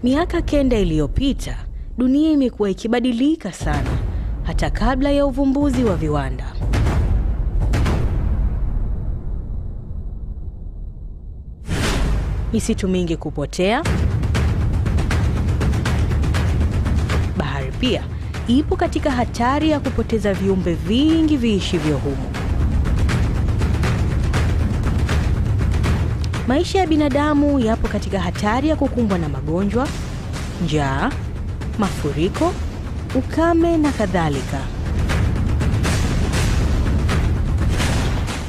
Miaka 9 iliyopita, dunia imekuwa ikibadilika sana, hata kabla ya uvumbuzi wa viwanda. Misitu mingi kupotea. Bahari pia ipo katika hatari ya kupoteza viumbe vingi viishivyo humo. Maisha ya binadamu yapo katika hatari ya kukumbwa na magonjwa, njaa, mafuriko, ukame na kadhalika.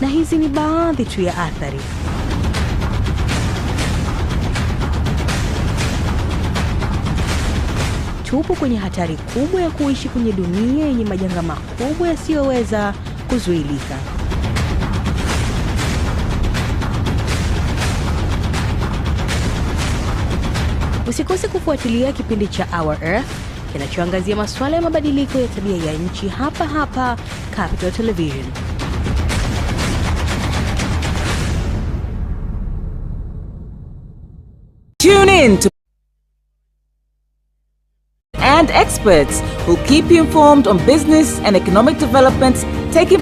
Na hizi ni baadhi tu ya athari. Tupo kwenye hatari kubwa ya kuishi kwenye dunia yenye majanga makubwa yasiyoweza kuzuilika. Usikose kufuatilia kipindi cha Our Earth kinachoangazia masuala ya mabadiliko ya tabia ya nchi hapa Capital Television. Tune in to and experts who keep you informed on business and economic developments taking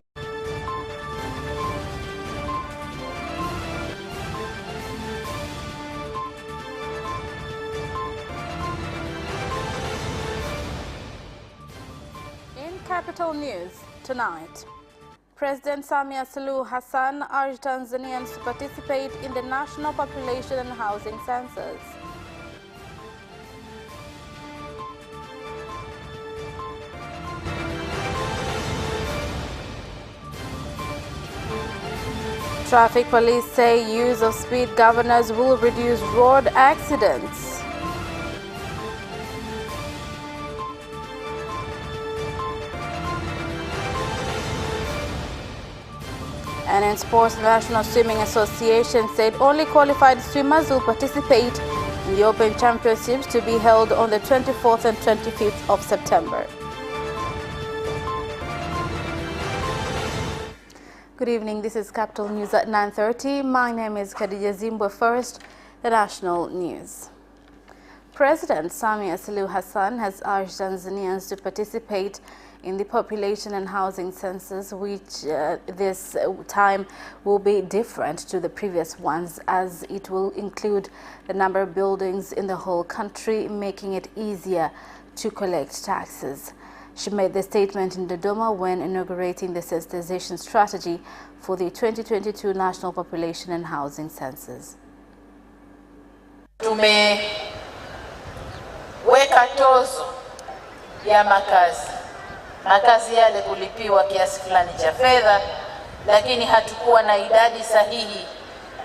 Capital News tonight. President Samia Suluhu Hassan urged Tanzanians to participate in the National Population and Housing Census. Traffic police say use of speed governors will reduce road accidents. And in sports, the National Swimming Association said only qualified swimmers will participate in the Open Championships to be held on the 24th and 25th of September. Good evening, this is Capital News at 9:30. My name is Khadija Zimbwe. First, the national news. President Samia Suluhu Hassan has urged Tanzanians to participate in the population and housing census, which this time will be different to the previous ones, as it will include the number of buildings in the whole country, making it easier to collect taxes. She made the statement in Dodoma when inaugurating the sensitization strategy for the 2022 National Population and Housing Census. Tumeweka tozo ya makazi yale kulipiwa kiasi fulani cha fedha, lakini hatukuwa na idadi sahihi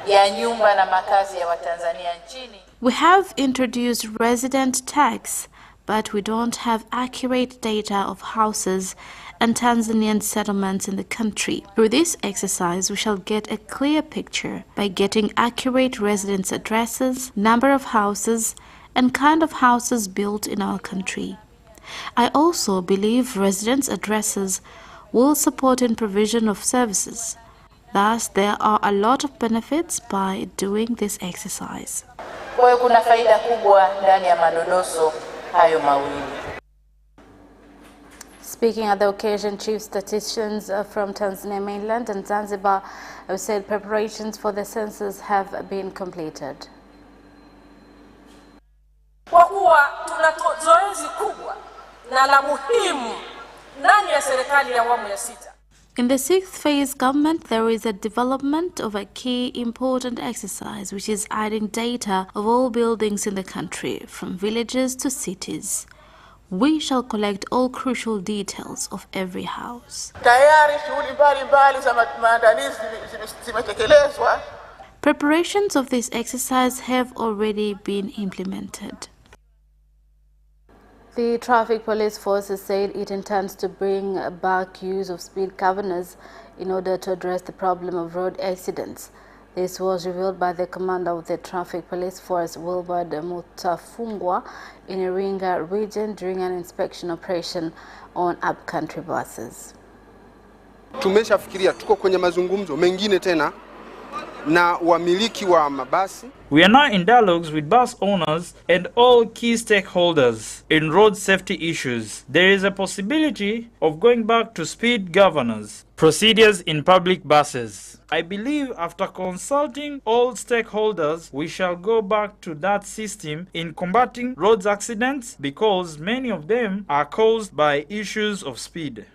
ya nyumba na makazi ya Watanzania nchini. We have introduced resident tax, but we don't have accurate data of houses and Tanzanian settlements in the country. Through this exercise, we shall get a clear picture by getting accurate residence addresses, number of houses, and kind of houses built in our country. I also believe residence addresses will support in provision of services. Thus, there are a lot of benefits by doing this exercise. Kwa hiyo kuna faida kubwa ndani ya madodoso hayo mawili. Speaking at the occasion, chief statisticians from Tanzania mainland and Zanzibar have said preparations for the census have been completed. Kwa kuwa tuna zoezi kubwa na la muhimu ndani ya serikali ya awamu ya 6. In the 6th phase government, there is a development of a key important exercise, which is adding data of all buildings in the country, from villages to cities. We shall collect all crucial details of every house. Tayari shughuli mbalimbali za maandalizi zimetekelezwa. Preparations of this exercise have already been implemented. The traffic police forces said it intends to bring back use of speed governors in order to address the problem of road accidents. This was revealed by the commander of the Traffic Police Force, Wilbard Mutafungwa, in Iringa region during an inspection operation on upcountry buses. Tumeshafikiria tuko kwenye mazungumzo mengine tena na wamiliki wa mabasi. We are now in dialogues with bus owners and all key stakeholders in road safety issues. There is a possibility of going back to speed governors, procedures in public buses. I believe after consulting all stakeholders, we shall go back to that system in combating road accidents because many of them are caused by issues of speed.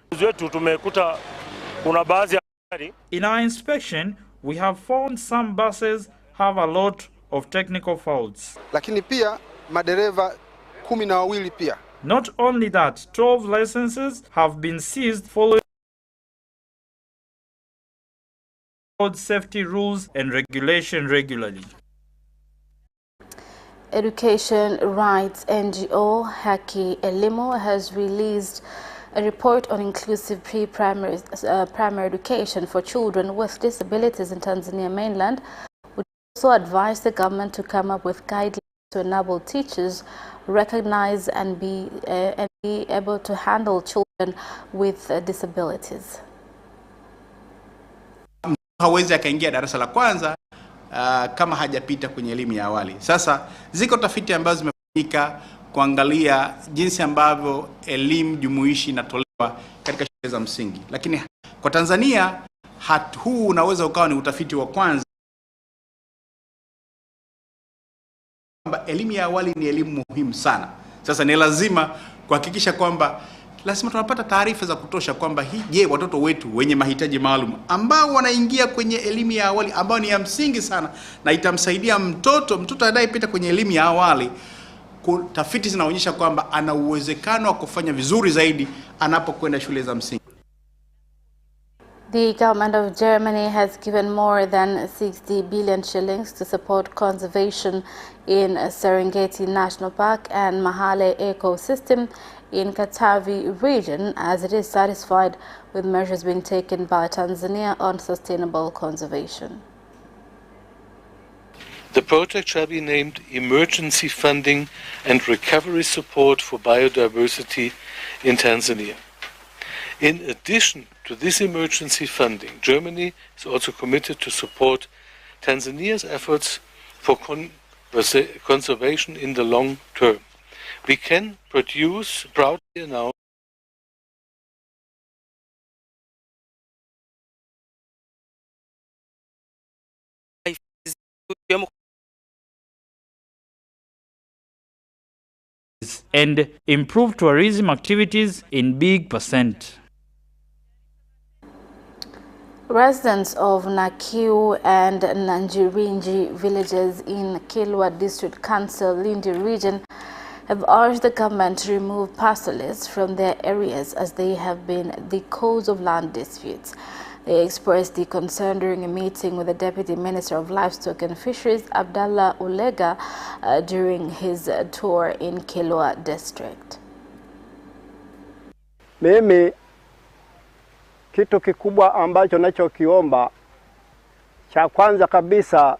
In our inspection, we have found some buses have a lot of technical faults. Lakini pia madereva 12 pia. Not only that, 12 licenses have been seized following road safety rules and regulation regularly. Education rights NGO Haki Elimu has released a report on inclusive pre-primary primary education for children with disabilities in Tanzania mainland, which also advised the government to come up with guidelines to enable teachers recognize and be able to handle children with disabilities. Hawezi akaingia darasa la kwanza kama hajapita kwenye elimu ya awali. Sasa ziko tafiti ambazo zimefanyika kuangalia jinsi ambavyo elimu jumuishi inatolewa katika shule za msingi. Lakini kwa Tanzania huu unaweza ukawa ni utafiti wa kwanza kwamba elimu ya awali ni elimu muhimu sana. Sasa ni lazima kuhakikisha kwamba lazima tunapata taarifa za kutosha kwamba je, watoto wetu wenye mahitaji maalum ambao wanaingia kwenye elimu ya awali ambao ni ya msingi sana na itamsaidia mtoto anayepita kwenye elimu ya awali, tafiti zinaonyesha kwamba ana uwezekano wa kufanya vizuri zaidi anapokwenda shule za msingi. The government of Germany has given more than 60 billion shillings to support conservation in Serengeti National Park and Mahale ecosystem in Katavi region, as it is satisfied with measures being taken by Tanzania on sustainable conservation. The project shall be named Emergency Funding and Recovery Support for Biodiversity in Tanzania. In addition to this emergency funding, Germany is also committed to support Tanzania's efforts for conservation in the long term. We can proudly announce and improve tourism activities in big percent. Residents of Nakiu and Nanjirinji villages in Kilwa District Council, Lindi region, have urged the government to remove pastoralists from their areas as they have been the cause of land disputes. They expressed the concern during a meeting with the Deputy Minister of Livestock and Fisheries, Abdallah Ulega, during his tour in Kilwa District. Mimi kitu kikubwa ambacho nachokiomba, cha kwanza kabisa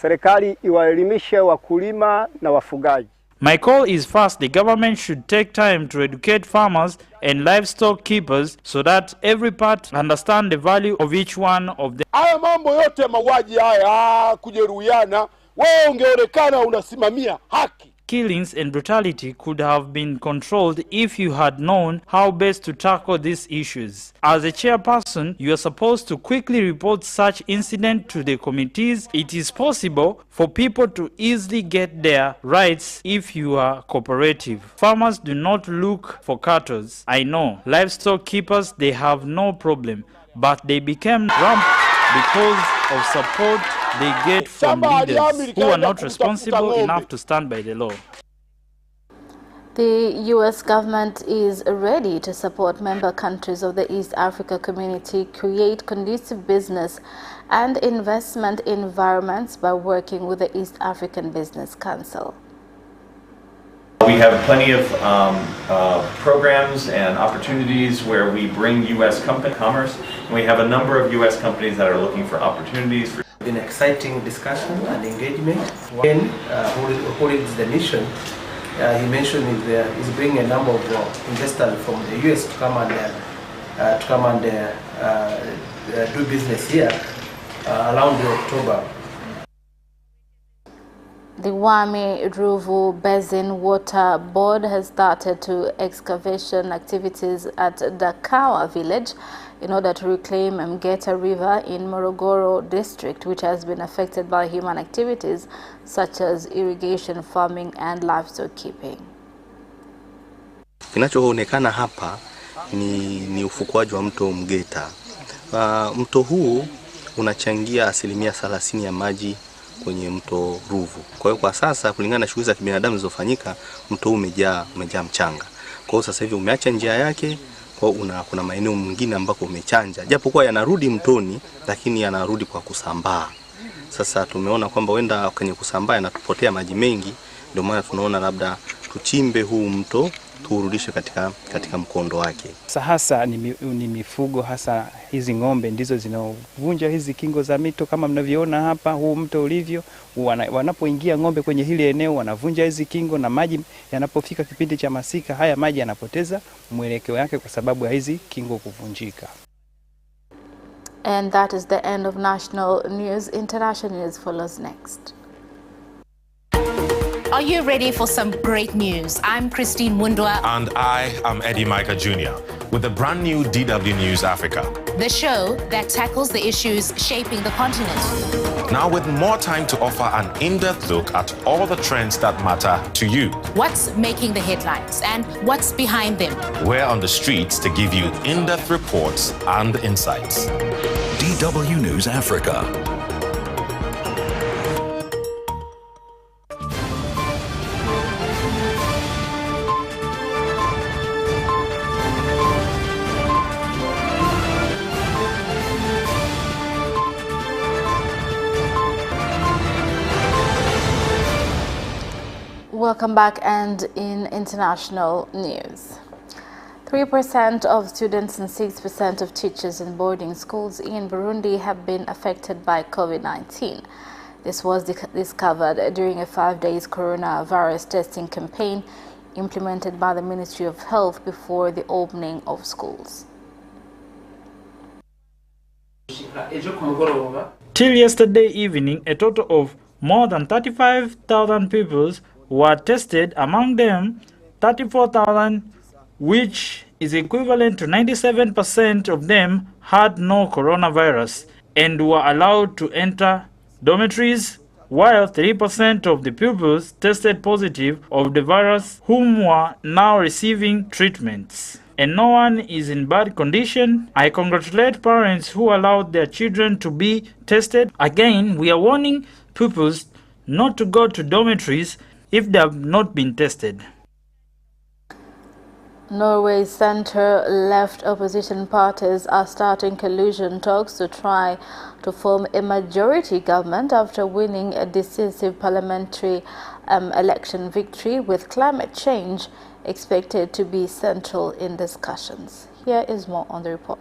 serikali iwaelimishe wakulima na wafugaji. My call is first, the government should take time to educate farmers and livestock keepers so that every part understand the value of each one of them. Haya mambo yote mauaji haya, kujeruhiana, wewe ungeonekana unasimamia haki. Killings and brutality could have been controlled if you had known how best to tackle these issues. As a chairperson, you are supposed to quickly report such incident to the committees. It is possible for people to easily get their rights if you are cooperative. Farmers do not look for cattle. I know. Livestock keepers, they have no problem, but they became rampant because of support they get from leaders who are not responsible enough to stand by the law. The U.S. government is ready to support member countries of the East Africa community create conducive business and investment environments by working with the East African Business Council. We have plenty of programs and opportunities where we bring U.S. commerce. And we have a number of U.S. companies that are looking for opportunities. Been exciting discussion and engagement. When who leads the mission, he mentioned he's bringing a number of investors from the US to come and do business here around October. The Wami Ruvu Basin Water Board has started to excavation activities at Dakawa village in order to reclaim Mgeta River in Morogoro district, which has been affected by human activities such as irrigation, farming and livestock keeping. Kinachoonekana hapa ni ufukuaji wa mto Mgeta. Mto huu unachangia 30% ya maji kwenye mto Ruvu. Kwa hiyo kwa sasa kulingana na shughuli za kibinadamu zilizofanyika, mto huu umejaa mchanga. Kwa hiyo sasa hivi umeacha njia yake, kwa kuna maeneo mengine ambako umechanja. Japokuwa yanarudi mtoni, lakini yanarudi kwa kusambaa. Sasa tumeona kwamba wenda kwenye kusambaa yanatupotea maji mengi, ndio maana tunaona labda tuchimbe huu mto turudishe katika mkondo wake. Hasa ni mifugo, hasa hizi ng'ombe ndizo zinaovunja hizi kingo za mito kama mnavyoona hapa huu mto ulivyo. Wanapoingia ng'ombe kwenye hili eneo wanavunja hizi kingo, na maji yanapofika kipindi cha masika haya maji yanapoteza mwelekeo wake kwa sababu ya hizi kingo kuvunjika. And that is the end of national news. International news follows next. Are you ready for some great news? I'm Christine Mundwa. And I am Eddie Micah Jr. with the brand new DW News Africa, The show that tackles the issues shaping the continent. now with more time to offer an in-depth look at all the trends that matter to you. What's making the headlines and what's behind them? We're on the streets to give you in-depth reports and insights. DW News Africa. Welcome back, and in international news. 3% of students and 6% of teachers in boarding schools in Burundi have been affected by COVID-19. This was discovered during a 5-day coronavirus testing campaign implemented by the Ministry of Health before the opening of schools. Till yesterday evening, a total of more than 35,000 people were tested, among them 34,000, which is equivalent to 97% of them had no coronavirus and were allowed to enter dormitories, while 3% of the pupils tested positive of the virus, whom were now receiving treatments. And no one is in bad condition. I congratulate parents who allowed their children to be tested. Again, we are warning pupils not to go to dormitories if they have not been tested. Norway's center-left opposition parties are starting collusion talks to try to form a majority government after winning a decisive parliamentary election victory, with climate change expected to be central in discussions. Here is more on the report.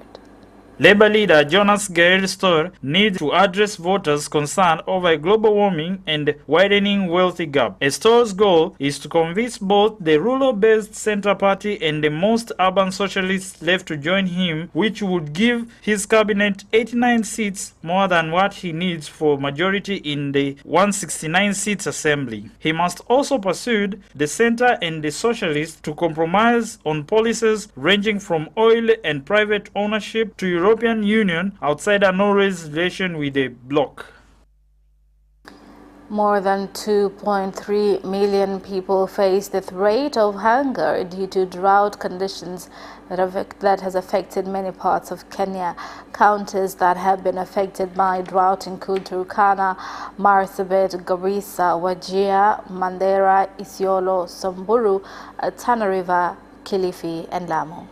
Labour leader Jonas Gahr Store needs to address voters' concern over global warming and widening wealth gap. Store's goal is to convince both the rural-based Centre Party and the most urban socialist left to join him, which would give his cabinet 89 seats, more than what he needs for majority in the 169-seat assembly. He must also persuade the Centre and the socialists to compromise on policies ranging from oil and private ownership to European Union outside of Norway's relation with the bloc. More than 2.3 million people face the threat of hunger due to drought conditions that has affected many parts of Kenya. Counties that have been affected by drought include Turkana, Marsabit, Garissa, Wajir, Mandera, Isiolo, Samburu, Tana River, Kilifi, and Lamu.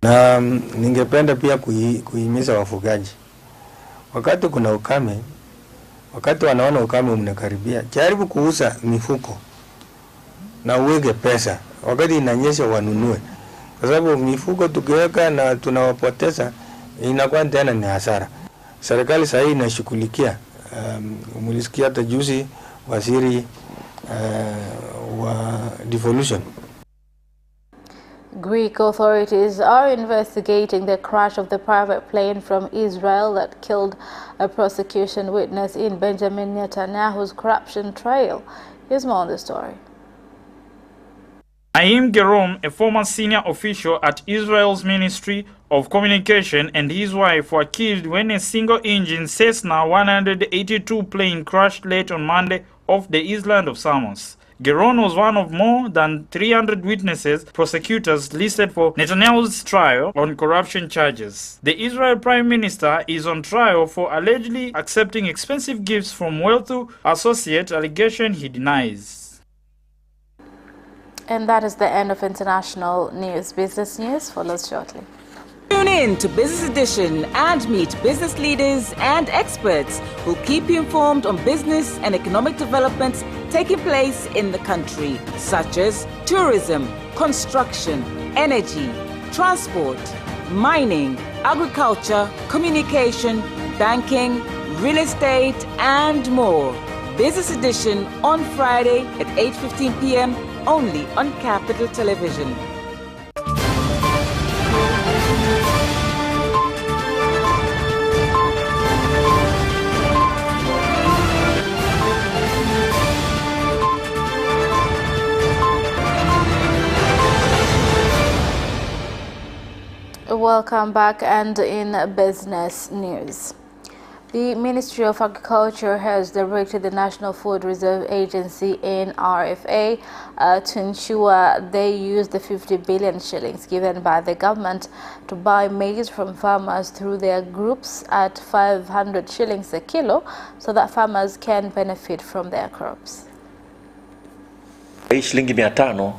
Na ningependa pia kuhimiza wafugaji, wakati kuna ukame, wakati wanaona ukame unakaribia, jaribu kuuza mifuko na uweke pesa. Wakati inanyesha wanunue, kwa sababu mifuko tukiweka na tunawapoteza, inakuwa tena ni hasara. Serikali sasa inashughulikia, mulisikia hata juzi waziri wa devolution. Greek authorities are investigating the crash of the private plane from Israel that killed a prosecution witness in Benjamin Netanyahu's corruption trial. Here's more on the story. Naim Gerom, a former senior official at Israel's Ministry of Communication, and his wife were killed when a single-engine Cessna 182 plane crashed late on Monday off the island of Samos. Geron was one of more than 300 witnesses prosecutors listed for Netanyahu's trial on corruption charges. The Israel Prime Minister is on trial for allegedly accepting expensive gifts from wealthy associate, allegation he denies. And that is the end of international news. Business news follows shortly. Tune in to Business Edition and meet business leaders and experts who keep you informed on business and economic developments taking place in the country, such as tourism, construction, energy, transport, mining, agriculture, communication, banking, real estate, and more. Business Edition on Friday at 8:15 p.m. only on Capital Television. Welcome back, and in business news. The Ministry of Agriculture has directed the National Food Reserve Agency (NRFA) to ensure they use the 50 billion shillings given by the government to buy maize from farmers through their groups at 500 shillings a kilo, so that farmers can benefit from their crops. Shilingi 500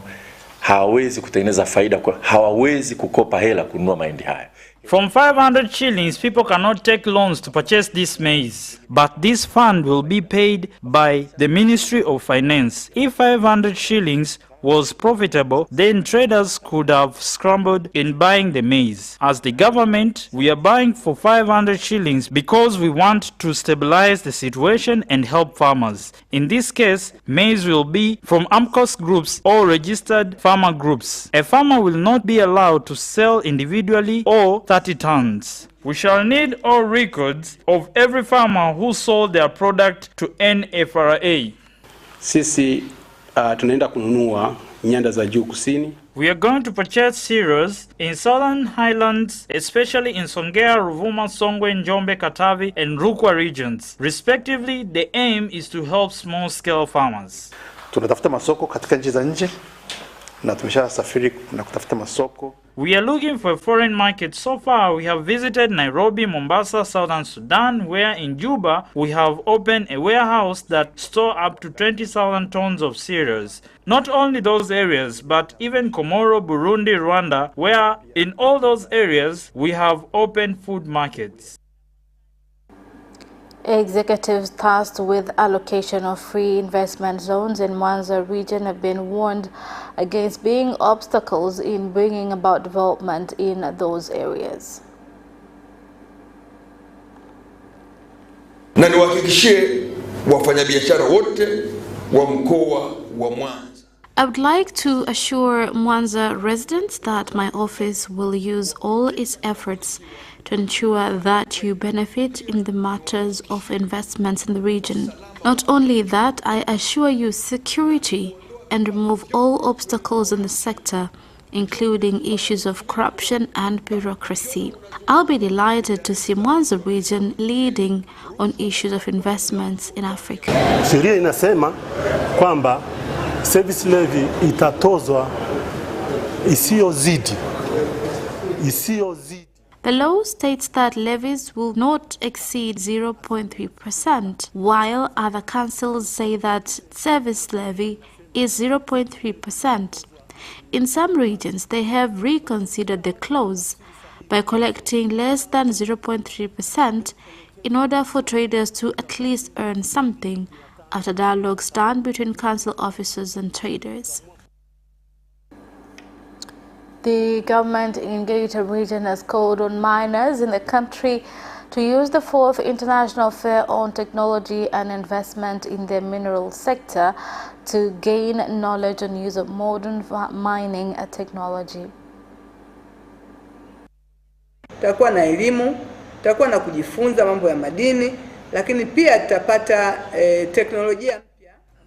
hawawezi kutengeneza faida, hawawezi kukopa hela kununua mahindi haya. From 500 shillings, people cannot take loans to purchase this maize. But this fund will be paid by the Ministry of Finance. If 500 shillings was profitable, then traders could have scrambled in buying the maize. As the government, we are buying for 500 shillings because we want to stabilize the situation and help farmers. In this case, maize will be from AMCOS groups or registered farmer groups. A farmer will not be allowed to sell individually or 30 tons. We shall need all records of every farmer who sold their product to NFRA. Sisi tunaenda kununua nyanda za juu kusini. We are going to purchase cereals in Southern Highlands, especially in Songea, Ruvuma, Songwe, Njombe, Katavi, and Rukwa regions. Respectively, the aim is to help small-scale farmers. Tunatafuta masoko katika nchi za nje na tumeshasafiri na kutafuta masoko. We are looking for a foreign market. So far, we have visited Nairobi, Mombasa, Southern Sudan, where in Juba, we have opened a warehouse that store up to 20,000 tons of cereals. Not only those areas, but even Komoro, Burundi, Rwanda, where in all those areas, we have opened food markets. Executives tasked with allocation of free investment zones in MWANZA region have been warned against being obstacles in bringing about development in those areas. Na niwahakikishie wafanyabiashara wote wa mkoa wa MWANZA. I would like to assure MWANZA residents that my office will use all its efforts to ensure that you benefit in the matters of investments in the region. Not only that, I assure you security and remove all obstacles in the sector, including issues of corruption and bureaucracy. I'll be delighted to see MWANZA region leading on issues of investments in Africa. Sheria inasema kwamba service levy itatozwa isiyozidi. The law states that levies will not exceed 0.3%, while other councils say that service levy is 0.3%. In some regions, they have reconsidered the clause by collecting less than 0.3% in order for traders to at least earn something after dialogues done between council officers and traders. The government in Geita region has called on miners in the country to use the 4th International Fair on Technology and Investment in the Mineral Sector to gain knowledge on use of modern mining technology. Tutakuwa na elimu, tutakuwa na kujifunza mambo ya madini, lakini pia tutapata teknolojia.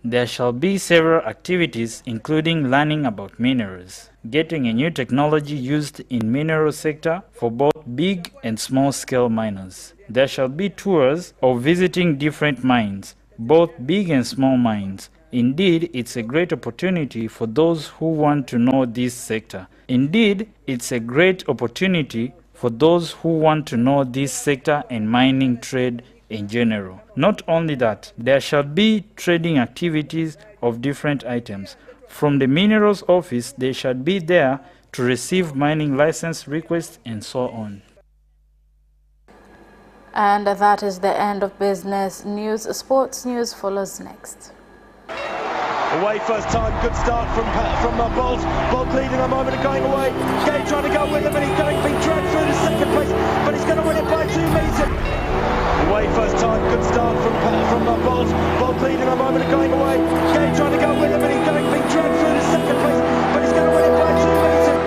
There shall be several activities including learning about minerals, getting a new technology used in mineral sector for both big and small scale miners. There shall be tours of visiting different mines, both big and small mines. Indeed, it's a great opportunity for those who want to know this sector. Indeed, it's a great opportunity for those who want to know this sector and mining trade in general. Not only that, there shall be trading activities of different items. From the minerals office, they shall be there to receive mining license requests and so on. And that is the end of business news. Sports news follows next. Away first time, good start from Bolt. Bolt leading a moment and going away. Gay trying to go with him and he's being dragged through to second place, but he's going to win it by 2 meters. Away first time, good start from Bolt. Bolt leading a moment and going away. Gay trying to go with him and he's being dragged through to second place, but he's going to win it by 2 meters.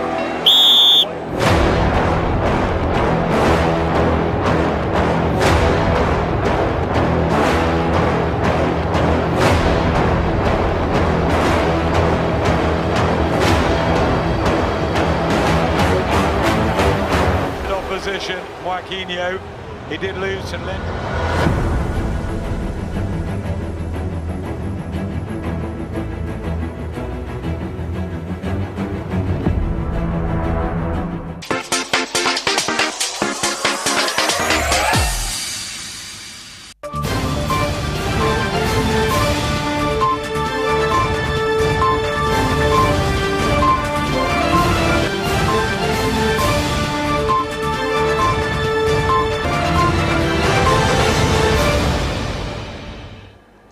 Joaquinho, he did lose to Lynn.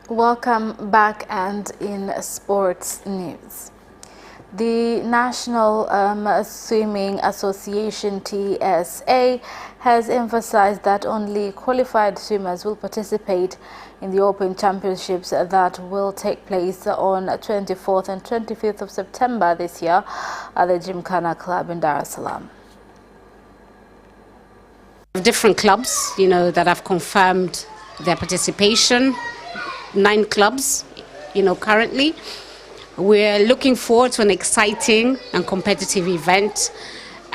Welcome back, and in sports news. The National Swimming Association TSA has emphasized that only qualified swimmers will participate in the Open Championships that will take place on 24th and 25th of September this year at the Gymkhana Club in Dar es Salaam. Different clubs, that have confirmed their participation. 9 clubs, currently. We're looking forward to an exciting and competitive event,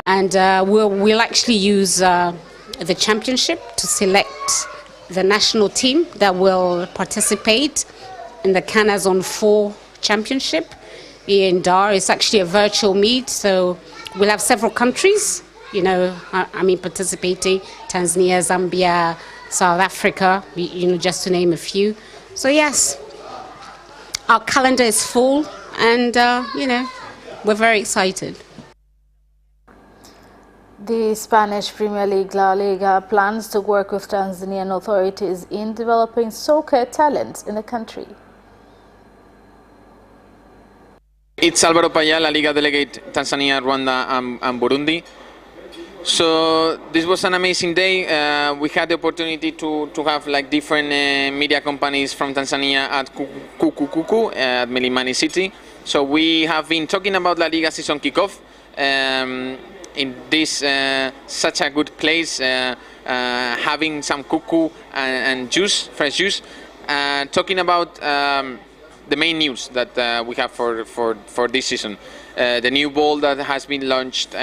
and we'll actually use the championship to select the national team that will participate in the Kana Zone 4 championship in Dar. It's actually a virtual meet, so we'll have several countries, participating: Tanzania, Zambia, South Africa, just to name a few. So yes, our calendar is full, and we're very excited. The Spanish Premier League La Liga plans to work with Tanzanian authorities in developing soccer talents in the country. It's Alvaro Paya, La Liga delegate, Tanzania, Rwanda, and Burundi. So this was an amazing day. We had the opportunity to have different media companies from Tanzania at Kuku at Milimani City. So we have been talking about La Liga season kickoff in this such a good place, having some kuku and juice, fresh juice, talking about the main news that we have for this season. The new ball that has been launched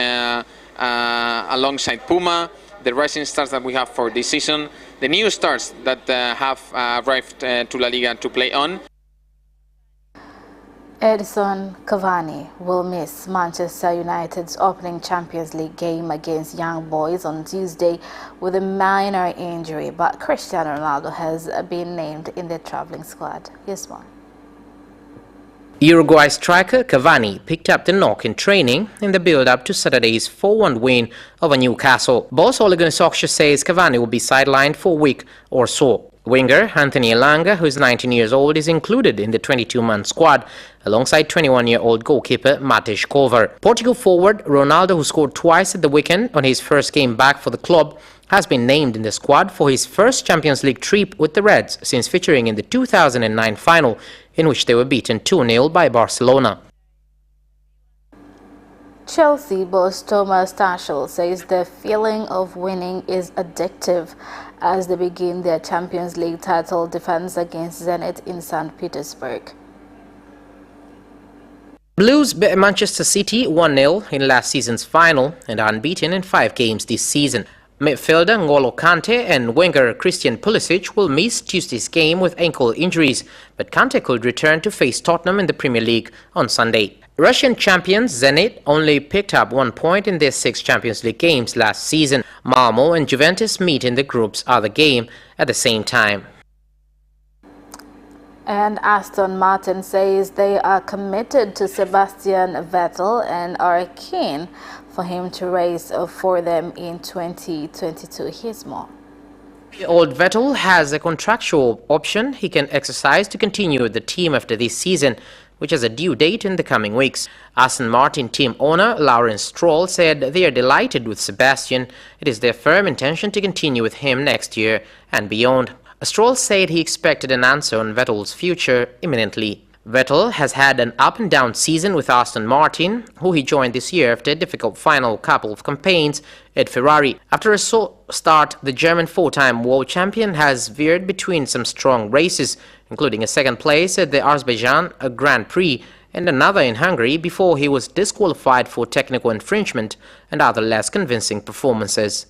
alongside Puma, the rising stars that we have for this season, the new stars that have arrived to La Liga to play on. Edison Cavani will miss Manchester United's opening Champions League game against Young Boys on Tuesday with a minor injury, but Cristiano Ronaldo has been named in the travelling squad. Here's one. Uruguay striker Cavani picked up the knock in training in the build-up to Saturday's 4-1 win over Newcastle. Boss Ole Gunnar Solskjaer says Cavani will be sidelined for a week or so. Winger Anthony Elanga, who is 19 years old, is included in the 22-man squad alongside 21-year-old goalkeeper Matej Kovar. Portugal forward Ronaldo, who scored twice at the weekend on his first game back for the club, has been named in the squad for his first Champions League trip with the Reds since featuring in the 2009 final, in which they were beaten 2-0 by Barcelona. Chelsea boss Thomas Tuchel says the feeling of winning is addictive as they begin their Champions League title defense against Zenit in St. Petersburg. Blues beat Manchester City 1-0 in last season's final and are unbeaten in 5 games this season. Midfielder N'Golo Kante and winger Christian Pulisic will miss Tuesday's game with ankle injuries, but Kante could return to face Tottenham in the Premier League on Sunday. Russian champions Zenit only picked up 1 point in their 6 Champions League games last season. Malmo and Juventus meet in the group's other game at the same time. And Aston Martin says they are committed to Sebastian Vettel and are keen for him to race for them in 2022. Here's more. Old Vettel has a contractual option he can exercise to continue with the team after this season, which has a due date in the coming weeks. Aston Martin team owner Lawrence Stroll said they are delighted with Sebastian. It is their firm intention to continue with him next year and beyond. Stroll said he expected an answer on Vettel's future imminently. Vettel has had an up-and-down season with Aston Martin, who he joined this year after a difficult final couple of campaigns at Ferrari. After a slow start, the German 4-time world champion has veered between some strong races, including a second place at the Azerbaijan Grand Prix and another in Hungary before he was disqualified for technical infringement and other less convincing performances.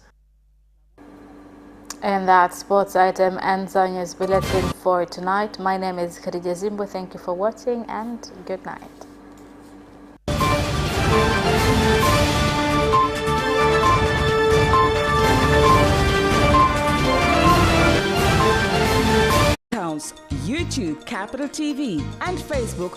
And that sports item ends our news bulletin for tonight. My name is Khadija Zimbo. Thank you for watching and good night. YouTube, Capital TV, and Facebook